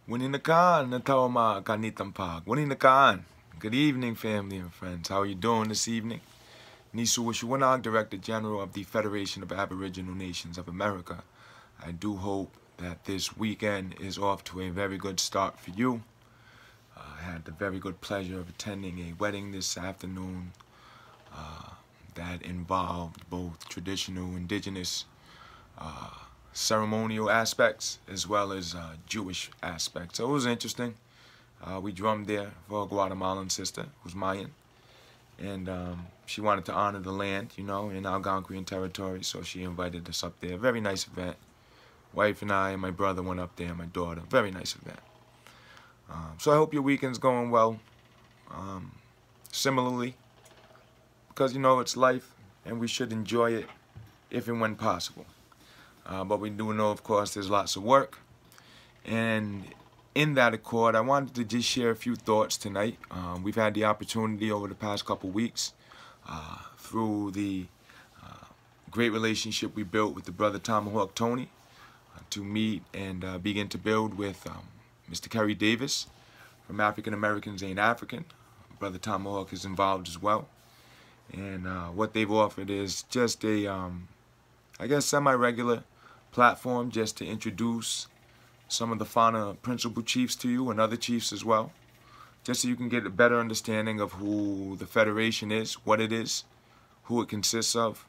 Wininakaan, Natawama, Kanitampag. Wininakaan. Good evening, family and friends. How are you doing this evening? Neesu Wushuwunoag, Director General of the Federation of Aboriginal Nations of America. I do hope that this weekend is off to a very good start for you. I had the very good pleasure of attending a wedding this afternoon that involved both traditional, indigenous, ceremonial aspects as well as Jewish aspects. So it was interesting. We drummed there for a Guatemalan sister who's Mayan, and she wanted to honor the land, you know, in Algonquian territory, so she invited us up there. Very nice event. Wife and I and my brother went up there, and my daughter. Very nice event. So I hope your weekend's going well. Similarly, because you know it's life and we should enjoy it if and when possible. But we do know, of course, there's lots of work. And in that accord, I wanted to just share a few thoughts tonight. We've had the opportunity over the past couple weeks through the great relationship we built with the brother Tomahawk Tony to meet and begin to build with Mr. Kerry Davis from African Americans Ain't African. Brother Tomahawk is involved as well. And what they've offered is just a, I guess, semi-regular platform just to introduce some of the FANA principal chiefs to you and other chiefs as well, just so you can get a better understanding of who the Federation is, what it is, who it consists of,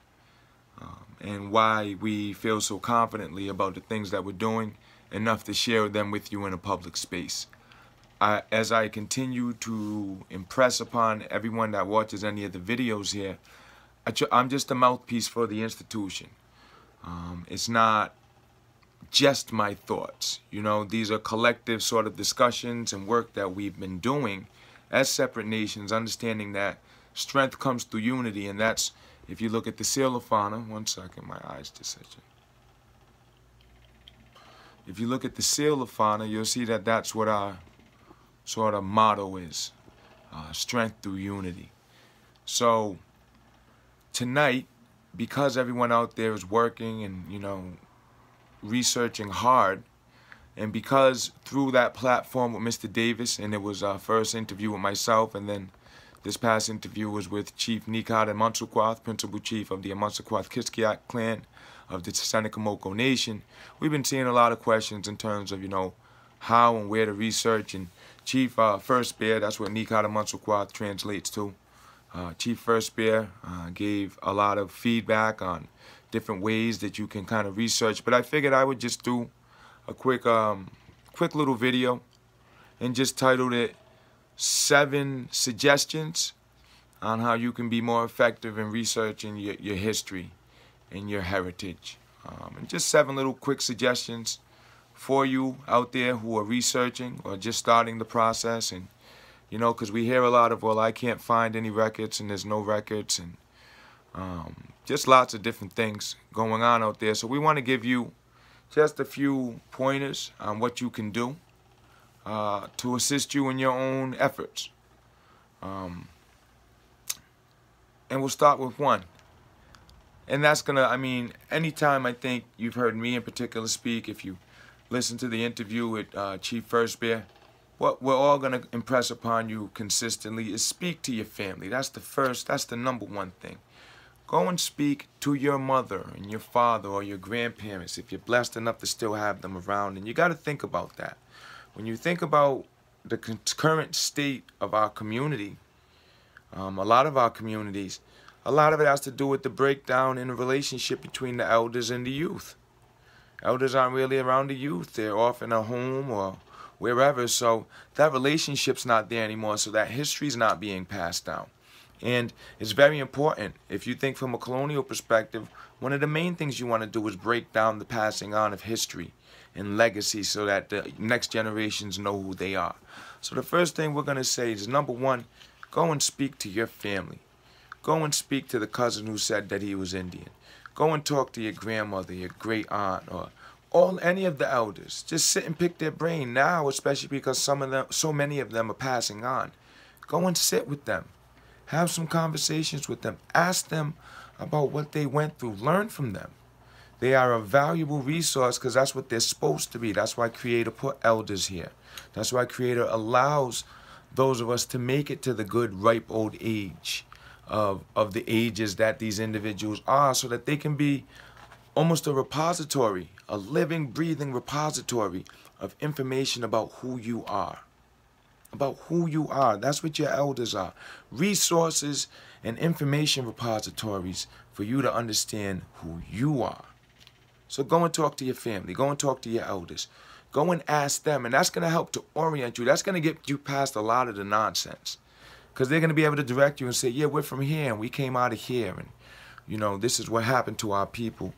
and why we feel so confidently about the things that we're doing, enough to share them with you in a public space. As I continue to impress upon everyone that watches any of the videos here, I'm just a mouthpiece for the institution. It's not just my thoughts. You know, these are collective sort of discussions and work that we've been doing as separate nations, understanding that strength comes through unity, and that's, if you look at the seal of FANA, one second, my eyes just itching. If you look at the seal of FANA, you'll see that that's what our sort of motto is, strength through unity. So tonight, because everyone out there is working and, you know, researching hard, and because through that platform with Mr. Davis, and it was our first interview with myself, and then this past interview was with Chief Nekot and Amonsoquath, Principal Chief of the Amonsoquath Kiskiak clan of the Seneca Nation, we've been seeing a lot of questions in terms of, you know, how and where to research. And Chief First Bear, that's what Nekot and Amonsoquath translates to. Chief First Bear gave a lot of feedback on different ways that you can kind of research, but I figured I would just do a quick little video and just titled it 7 Suggestions on How You Can Be More Effective in Researching your history and your heritage. And just 7 little quick suggestions for you out there who are researching or just starting the process. And you know, because we hear a lot of, well, I can't find any records and there's no records, and just lots of different things going on out there. So we want to give you just a few pointers on what you can do to assist you in your own efforts. And we'll start with one. And that's going to, I mean, anytime I think you've heard me in particular speak, if you listen to the interview with Chief First Bear, what we're all going to impress upon you consistently is speak to your family. That's the first, that's the #1 thing. Go and speak to your mother and your father or your grandparents if you're blessed enough to still have them around. And you got to think about that. When you think about the current state of our community, a lot of our communities, a lot of it has to do with the breakdown in the relationship between the elders and the youth. Elders aren't really around the youth. They're off in a home or wherever, so that relationship's not there anymore, so that history's not being passed down. And it's very important. If you think from a colonial perspective, one of the main things you want to do is break down the passing on of history and legacy so that the next generations know who they are. So the first thing we're going to say is, #1, go and speak to your family. Go and speak to the cousin who said that he was Indian. Go and talk to your grandmother, your great aunt, or any of the elders. Just sit and pick their brain now, especially because so many of them are passing on. Go and sit with them. Have some conversations with them. Ask them about what they went through. Learn from them. They are a valuable resource because that's what they're supposed to be. That's why Creator put elders here. That's why Creator allows those of us to make it to the good, ripe old age of the ages that these individuals are, so that they can be almost a repository, a living, breathing repository of information about who you are. About who you are. That's what your elders are. Resources and information repositories for you to understand who you are. So go and talk to your family. Go and talk to your elders. Go and ask them, and that's going to help to orient you. That's going to get you past a lot of the nonsense. Because they're going to be able to direct you and say, yeah, we're from here, and we came out of here, and, you know, this is what happened to our people.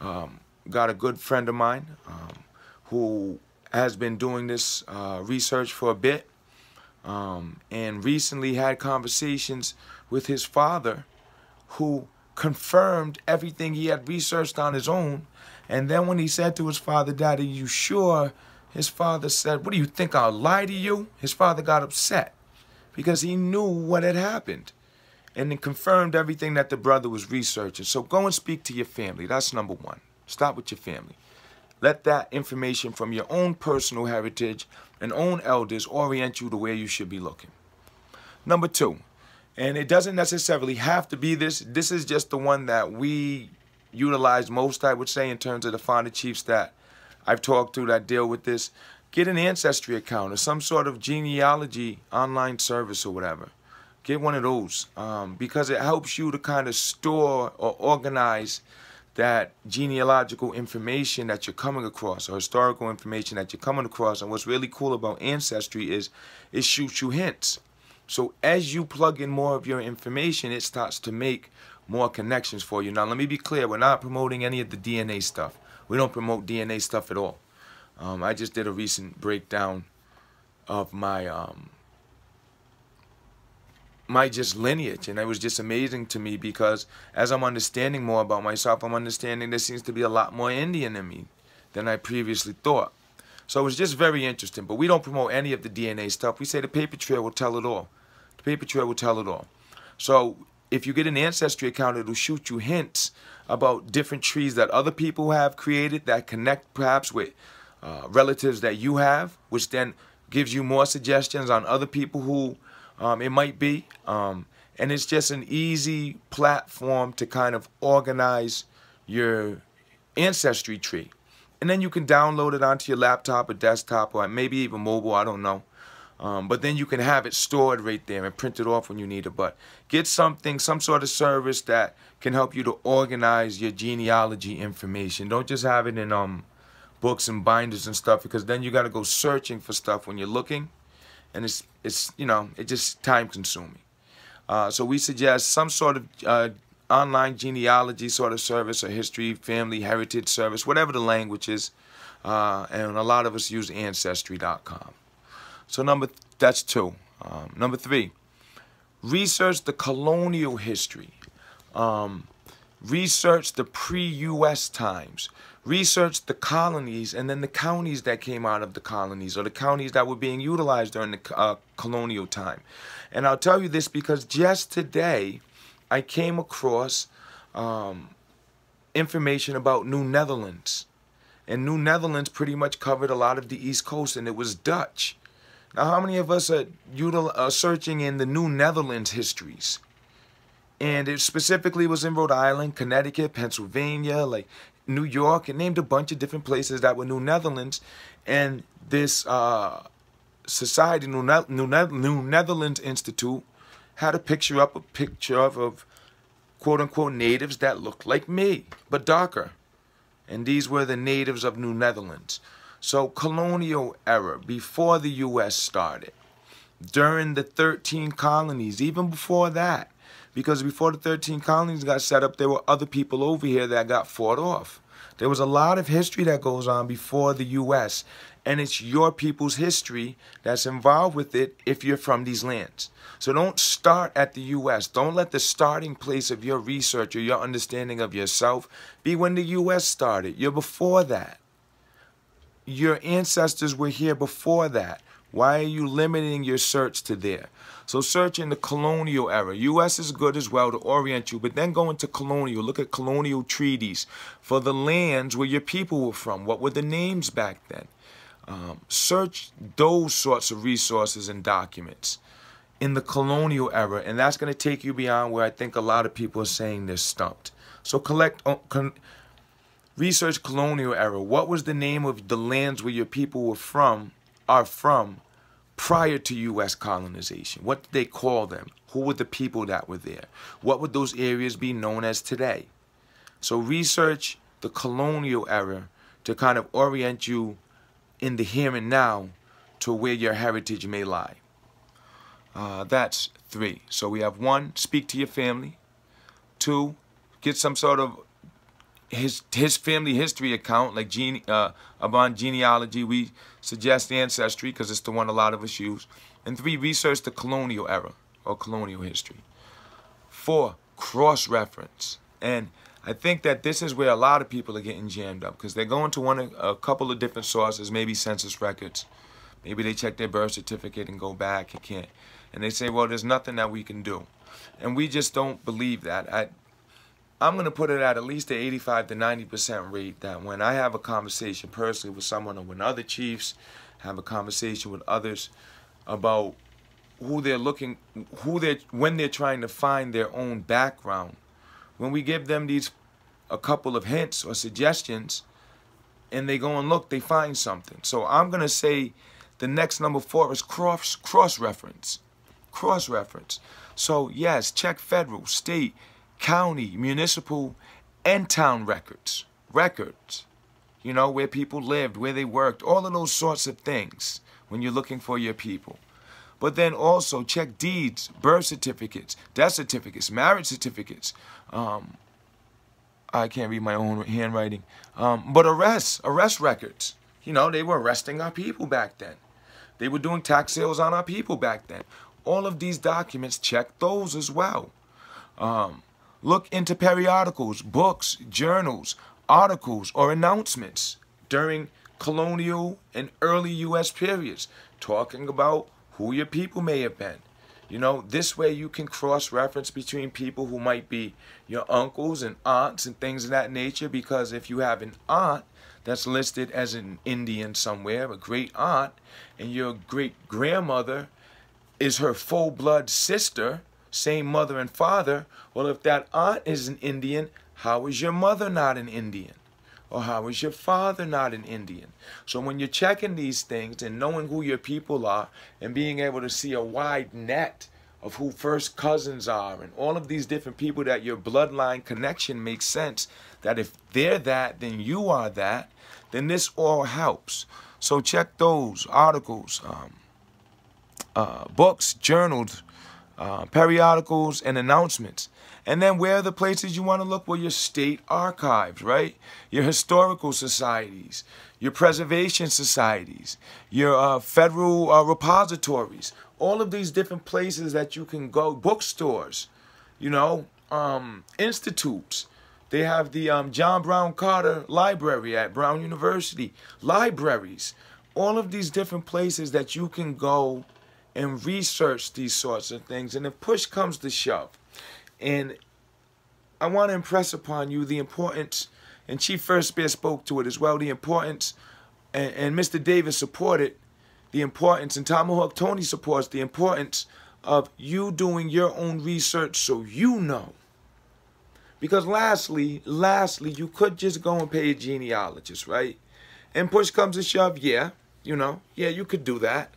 Got a good friend of mine who has been doing this research for a bit, and recently had conversations with his father, who confirmed everything he had researched on his own. And then when he said to his father, Daddy, you sure? His father said, what do you think, I'll lie to you? His father got upset because he knew what had happened, and it confirmed everything that the brother was researching. So go and speak to your family. That's number one. Start with your family. Let that information from your own personal heritage and own elders orient you to where you should be looking. Number two, and it doesn't necessarily have to be this. This is just the one that we utilize most, I would say, in terms of the FANA chiefs that I've talked to that deal with this. Get an ancestry account or some sort of genealogy online service or whatever. Get one of those because it helps you to kind of store or organize that genealogical information that you're coming across, or historical information that you're coming across. And what's really cool about Ancestry is it shoots you hints. So as you plug in more of your information, it starts to make more connections for you. Now, let me be clear. We're not promoting any of the DNA stuff. We don't promote DNA stuff at all. I just did a recent breakdown of my my just lineage, and it was just amazing to me because as I'm understanding more about myself, I'm understanding there seems to be a lot more Indian in me than I previously thought. So it was just very interesting. But we don't promote any of the DNA stuff. We say the paper trail will tell it all. The paper trail will tell it all. So if you get an Ancestry account, it'll shoot you hints about different trees that other people have created that connect perhaps with relatives that you have, which then gives you more suggestions on other people who it might be. And it's just an easy platform to kind of organize your ancestry tree. And then you can download it onto your laptop or desktop or maybe even mobile, I don't know. But then you can have it stored right there and print it off when you need it. But get something, some sort of service that can help you to organize your genealogy information. Don't just have it in books and binders and stuff, because then you got to go searching for stuff when you're looking. And it's you know, it's just time consuming. So we suggest some sort of online genealogy sort of service, or history, family, heritage service, whatever the language is. And a lot of us use Ancestry.com. So that's two. Number three, research the colonial history. Research the pre-U.S. times. Research the colonies and then the counties that came out of the colonies, or the counties that were being utilized during the colonial time. And I'll tell you this because just today I came across information about New Netherlands. And New Netherlands pretty much covered a lot of the East Coast, and it was Dutch. Now, how many of us are searching in the New Netherlands histories? And it specifically was in Rhode Island, Connecticut, Pennsylvania, like New York. It named a bunch of different places that were New Netherlands. And this society, New Netherlands Institute, had a picture of quote-unquote natives that looked like me, but darker. And these were the natives of New Netherlands. So colonial era, before the U.S. started, during the 13 colonies, even before that, because before the 13 colonies got set up, there were other people over here that got fought off. There was a lot of history that goes on before the U.S., and it's your people's history that's involved with it if you're from these lands. So don't start at the U.S. Don't let the starting place of your research or your understanding of yourself be when the U.S. started. You're before that. Your ancestors were here before that. Why are you limiting your search to there? So search in the colonial era. U.S. is good as well to orient you, but then go into colonial. Look at colonial treaties for the lands where your people were from. What were the names back then? Search those sorts of resources and documents in the colonial era, and that's going to take you beyond where I think a lot of people are saying they're stumped. So research colonial era. What was the name of the lands where your people are from prior to U.S. colonization? What did they call them? Who were the people that were there? What would those areas be known as today? So research the colonial era to kind of orient you in the here and now to where your heritage may lie. That's 3. So we have 1, speak to your family. 2, get some sort of his family history account, like about genealogy. We suggest Ancestry because it's the one a lot of us use. And 3, research the colonial era or colonial history. 4, cross-reference. And I think that this is where a lot of people are getting jammed up, because they're going to a couple of different sources, maybe census records. Maybe they check their birth certificate and go back and can't. And they say, well, there's nothing that we can do. And we just don't believe that. I'm going to put it at least an 85 to 90% rate that when I have a conversation personally with someone or with other chiefs, have a conversation with others about when they're trying to find their own background, when we give them a couple of hints or suggestions and they go and look, they find something. So I'm going to say the next number 4 is cross-reference. Cross-reference. So yes, check federal, state, county, municipal, and town records. You know, where people lived, where they worked, all of those sorts of things when you're looking for your people. But then also check deeds, birth certificates, death certificates, marriage certificates. I can't read my own handwriting. But arrest records. You know, they were arresting our people back then. They were doing tax sales on our people back then. All of these documents, check those as well. Look into periodicals, books, journals, articles, or announcements during colonial and early U.S. periods, talking about who your people may have been. You know, this way you can cross-reference between people who might be your uncles and aunts and things of that nature, because if you have an aunt that's listed as an Indian somewhere, a great aunt, and your great-grandmother is her full-blood sister, same mother and father, well, if that aunt is an Indian, how is your mother not an Indian? Or how is your father not an Indian? So when you're checking these things and knowing who your people are and being able to see a wide net of who first cousins are and all of these different people that your bloodline connection makes sense, that if they're that, then you are that, then this all helps. So check those articles, books, journals, periodicals, and announcements. And then where are the places you want to look? Well, your state archives, right? Your historical societies, your preservation societies, your federal repositories, all of these different places that you can go, bookstores, you know, institutes. They have the John Brown Carter Library at Brown University, libraries, all of these different places that you can go and research these sorts of things. And if push comes to shove, and I want to impress upon you the importance, and Chief First Bear spoke to it as well, the importance, and Mr. Davis supported the importance, and Tomahawk Tony supports the importance of you doing your own research so you know. Because lastly, you could just go and pay a genealogist, right? And push comes to shove, yeah, you know, yeah, you could do that.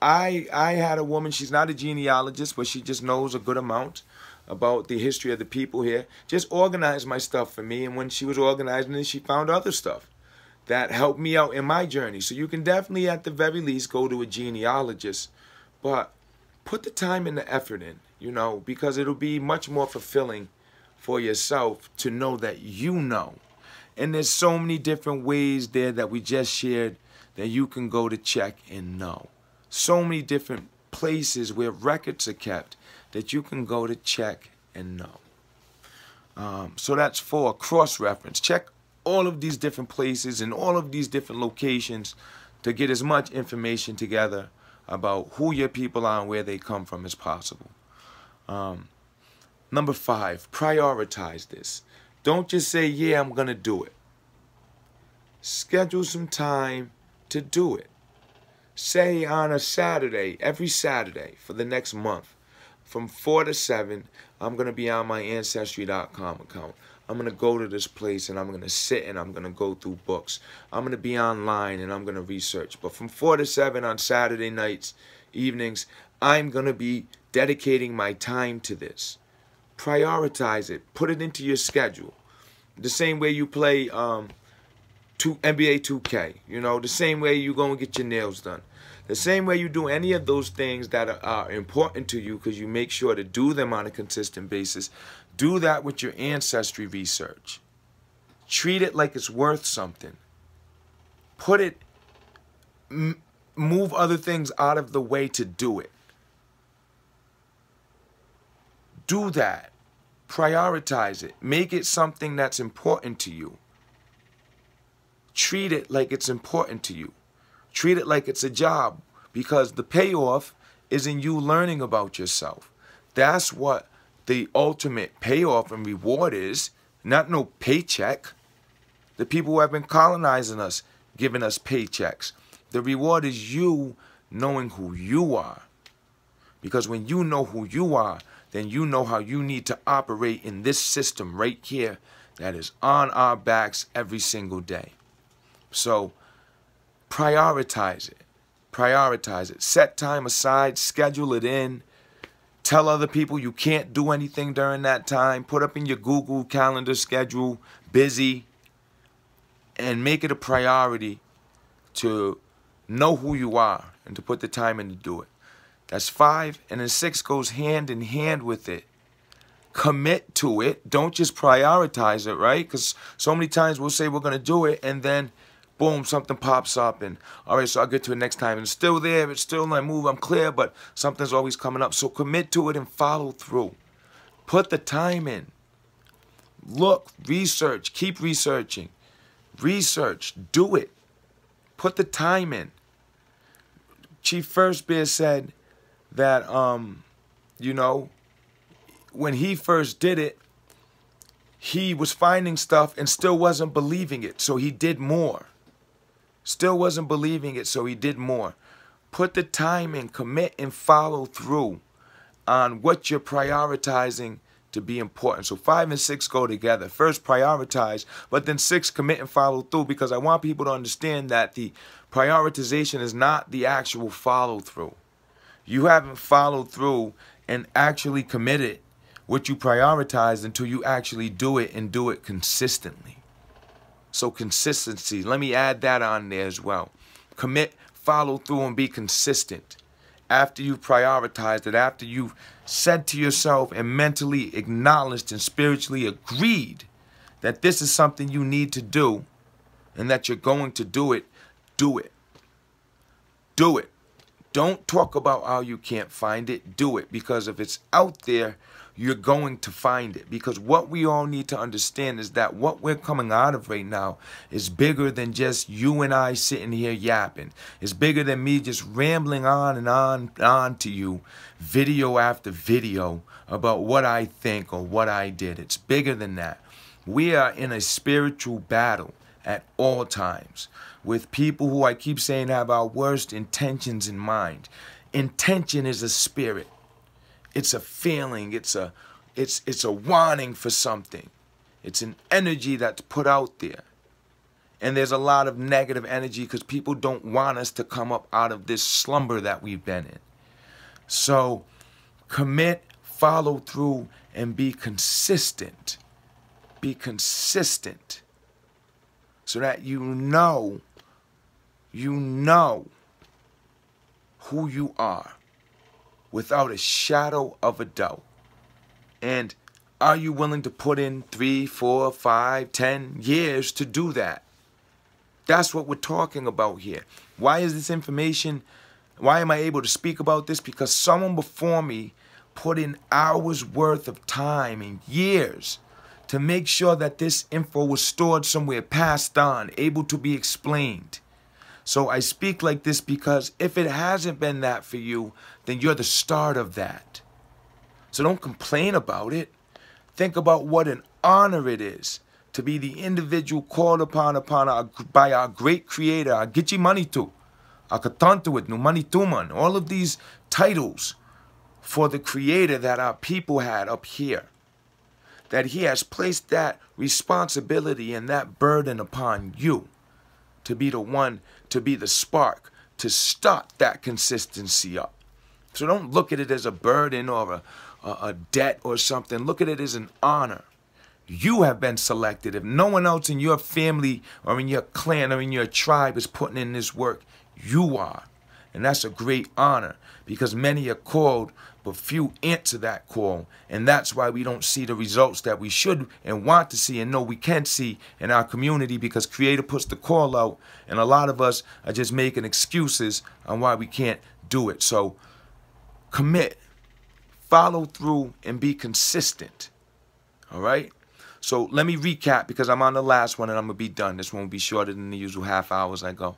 I had a woman, she's not a genealogist, but she just knows a good amount about the history of the people here, just organized my stuff for me. And when she was organizing it, she found other stuff that helped me out in my journey. So you can definitely, at the very least, go to a genealogist, but put the time and the effort in, you know, because it'll be much more fulfilling for yourself to know that you know. And there's so many different ways there that we just shared that you can go to check and know. So many different places where records are kept that you can go to check and know. So that's 4, cross-reference. Check all of these different places and all of these different locations to get as much information together about who your people are and where they come from as possible. Number 5, prioritize this. Don't just say, yeah, I'm going to do it. Schedule some time to do it. Say on a Saturday, every Saturday for the next month, from 4 to 7, I'm going to be on my Ancestry.com account. I'm going to go to this place and I'm going to sit and I'm going to go through books. I'm going to be online and I'm going to research. But from 4 to 7 on Saturday nights, evenings, I'm going to be dedicating my time to this. Prioritize it. Put it into your schedule. The same way you play NBA 2K. You know, the same way you go and get your nails done. The same way you do any of those things that are important to you because you make sure to do them on a consistent basis. Do that with your ancestry research. Treat it like it's worth something. Put it, move other things out of the way to do it. Do that. Prioritize it. Make it something that's important to you. Treat it like it's important to you. Treat it like it's a job, because the payoff is in you learning about yourself. That's what the ultimate payoff and reward is, not no paycheck. The people who have been colonizing us, giving us paychecks. The reward is you knowing who you are. Because when you know who you are, then you know how you need to operate in this system right here that is on our backs every single day. So, prioritize it. Prioritize it. Set time aside. Schedule it in. Tell other people you can't do anything during that time. Put up in your Google Calendar schedule, busy. And make it a priority to know who you are and to put the time in to do it. That's 5. And then 6 goes hand in hand with it. Commit to it. Don't just prioritize it, right? Because so many times we'll say we're going to do it and then boom, something pops up and, all right, so I'll get to it next time. And it's still there, it's still not move, I'm clear, but something's always coming up. So commit to it and follow through. Put the time in. Look, research, keep researching. Research, do it. Put the time in. Chief First Bear said that, you know, when he first did it, he was finding stuff and still wasn't believing it, so he did more. Still wasn't believing it, so he did more. Put the time in, commit and follow through on what you're prioritizing to be important. So 5 and 6 go together. First, prioritize, but then 6, commit and follow through, because I want people to understand that the prioritization is not the actual follow through. You haven't followed through and actually committed what you prioritize until you actually do it and do it consistently. So consistency, let me add that on there as well. Commit, follow through, and be consistent. After you've prioritized it, after you've said to yourself and mentally acknowledged and spiritually agreed that this is something you need to do and that you're going to do it, do it. Do it. Don't talk about how you can't find it. Do it. Because if it's out there, you're going to find it. Because what we all need to understand is that what we're coming out of right now is bigger than just you and I sitting here yapping. It's bigger than me just rambling on and on to you, video after video, about what I think or what I did. It's bigger than that. We are in a spiritual battle at all times with people who I keep saying have our worst intentions in mind. Intention is a spirit. It's a feeling, it's a wanting for something. It's an energy that's put out there. And there's a lot of negative energy because people don't want us to come up out of this slumber that we've been in. So commit, follow through, and be consistent. Be consistent. So that you know who you are. Without a shadow of a doubt. And are you willing to put in 3, 4, 5, 10 years to do that? That's what we're talking about here. Why is this information, why am I able to speak about this? Because someone before me put in hours worth of time and years to make sure that this info was stored somewhere, passed on, able to be explained. So I speak like this because if it hasn't been that for you, then you're the start of that. So don't complain about it. Think about what an honor it is to be the individual called upon by our great creator, our Gitchi Manitu, our Katantuit, Numani Tuman, all of these titles for the creator that our people had up here. That he has placed that responsibility and that burden upon you to be the one, to be the spark, to start that consistency up. So don't look at it as a burden or a debt or something. Look at it as an honor. You have been selected. If no one else in your family or in your clan or in your tribe is putting in this work, you are. And that's a great honor because many are called, but few answer that call. And that's why we don't see the results that we should and want to see and know we can see in our community, because Creator puts the call out and a lot of us are just making excuses on why we can't do it. So commit, follow through, and be consistent. All right? So let me recap because I'm on the last one and I'm going to be done. This one will be shorter than the usual half hours I go.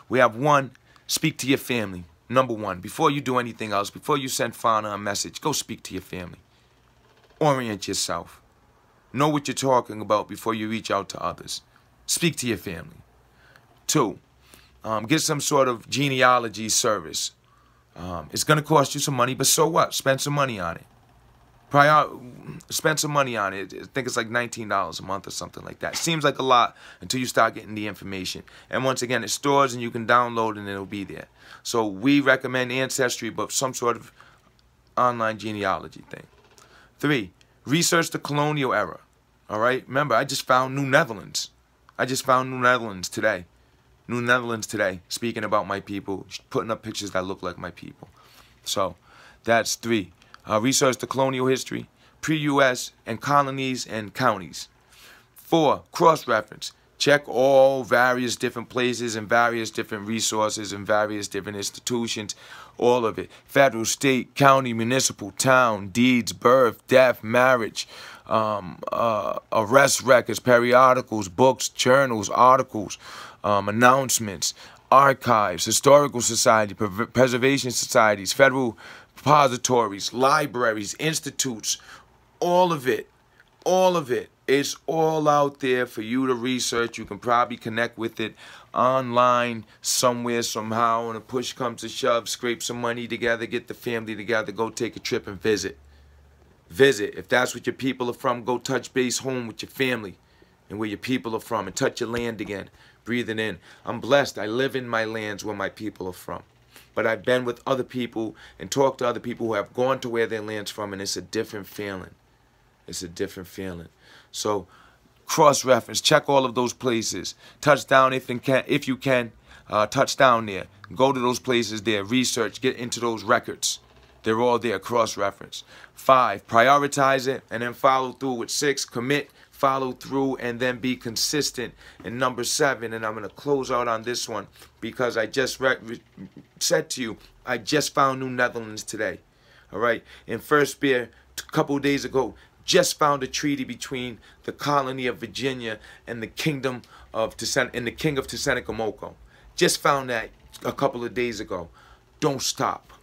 We have one, speak to your family. Number one, before you do anything else, before you send FANA a message, go speak to your family. Orient yourself. Know what you're talking about before you reach out to others. Speak to your family. Two, get some sort of genealogy service. It's going to cost you some money, but so what? Spend some money on it. Spend some money on it. I think it's like $19 a month or something like that. Seems like a lot until you start getting the information. And once again, it stores and you can download and it'll be there. So we recommend Ancestry, but some sort of online genealogy thing. Three, research the colonial era. All right? Remember, I just found New Netherlands. I just found New Netherlands today. New Netherlands today, speaking about my people, putting up pictures that look like my people. So that's three. Research the colonial history, pre-U.S. and colonies and counties. Four, cross-reference. Check all various different places and various different resources and various different institutions, all of it. Federal, state, county, municipal, town, deeds, birth, death, marriage, arrest records, periodicals, books, journals, articles, announcements, archives, historical society, preservation societies, federal repositories, libraries, institutes, all of it. It's all out there for you to research. You can probably connect with it online somewhere, somehow. When a push comes to shove, scrape some money together, get the family together, go take a trip and visit. Visit. If that's what your people are from, go touch base home with your family and where your people are from and touch your land again. Breathe it in. I'm blessed. I live in my lands where my people are from. But I've been with other people and talked to other people who have gone to where their land's from, and it's a different feeling. It's a different feeling. So cross-reference, check all of those places. Touch down if you can. Touch down there. Go to those places there. Research. Get into those records. They're all there. Cross-reference. 5, prioritize it and then follow through with 6, commit, follow through, and then be consistent. And number 7, and I'm going to close out on this one because I just said to you, I just found New Netherlands today. All right? In First Beer, a couple of days ago, just found a treaty between the colony of Virginia and the kingdom of and the king of Tsenacomoco. Just found that a couple of days ago. Don't stop.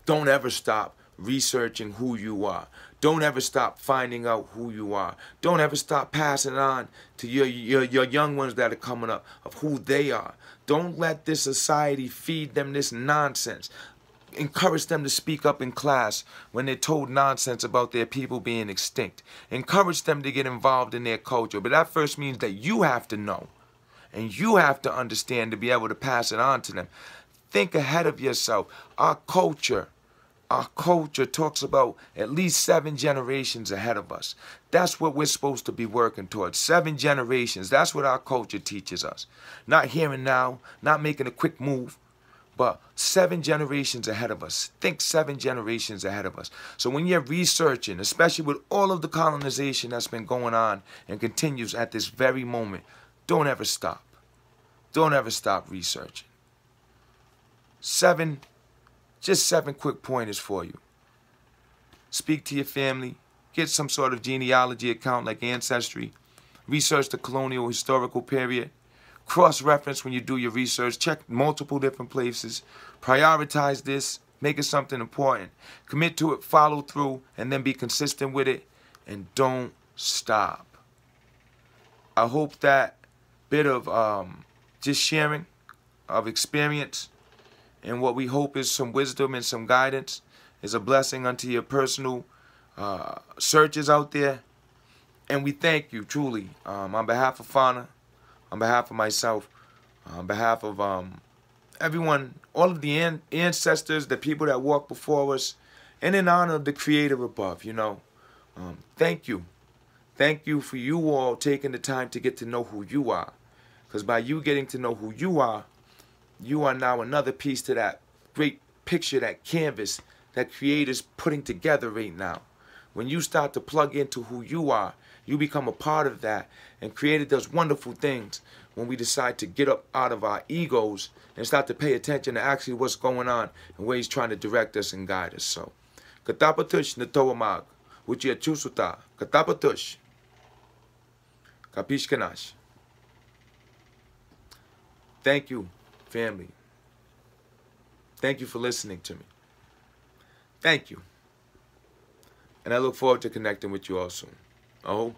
Don't ever stop researching who you are. Don't ever stop finding out who you are. Don't ever stop passing on to your young ones that are coming up of who they are. Don't let this society feed them this nonsense. Encourage them to speak up in class when they're told nonsense about their people being extinct. Encourage them to get involved in their culture. But that first means that you have to know. And you have to understand to be able to pass it on to them. Think ahead of yourself. Our culture talks about at least 7 generations ahead of us. That's what we're supposed to be working towards. 7 generations. That's what our culture teaches us. Not here and now, not making a quick move, but 7 generations ahead of us. Think 7 generations ahead of us. So when you're researching, especially with all of the colonization that's been going on and continues at this very moment, don't ever stop. Don't ever stop researching. 7 quick pointers for you. Speak to your family. Get some sort of genealogy account like Ancestry. Research the colonial historical period. cross-reference when you do your research. Check multiple different places. Prioritize this. Make it something important. Commit to it, follow through, and then be consistent with it. And don't stop. I hope that bit of just sharing of experience and what we hope is some wisdom and some guidance is a blessing unto your personal searches out there. And we thank you, truly, on behalf of FANA, on behalf of myself, on behalf of everyone, all of the ancestors, the people that walked before us, and in honor of the Creator above, you know. Thank you. Thank you for you all taking the time to get to know who you are. Because by you getting to know who you are now another piece to that great picture, that canvas that Creator's putting together right now. When you start to plug into who you are, you become a part of that. And Creator does wonderful things when we decide to get up out of our egos and start to pay attention to actually what's going on and where He's trying to direct us and guide us. So, katapatush Wushuwunoag, Wuchia Chusuta, katapatush, kapishkanash. Thank you, family. Thank you for listening to me. Thank you. And I look forward to connecting with you all soon. Oh.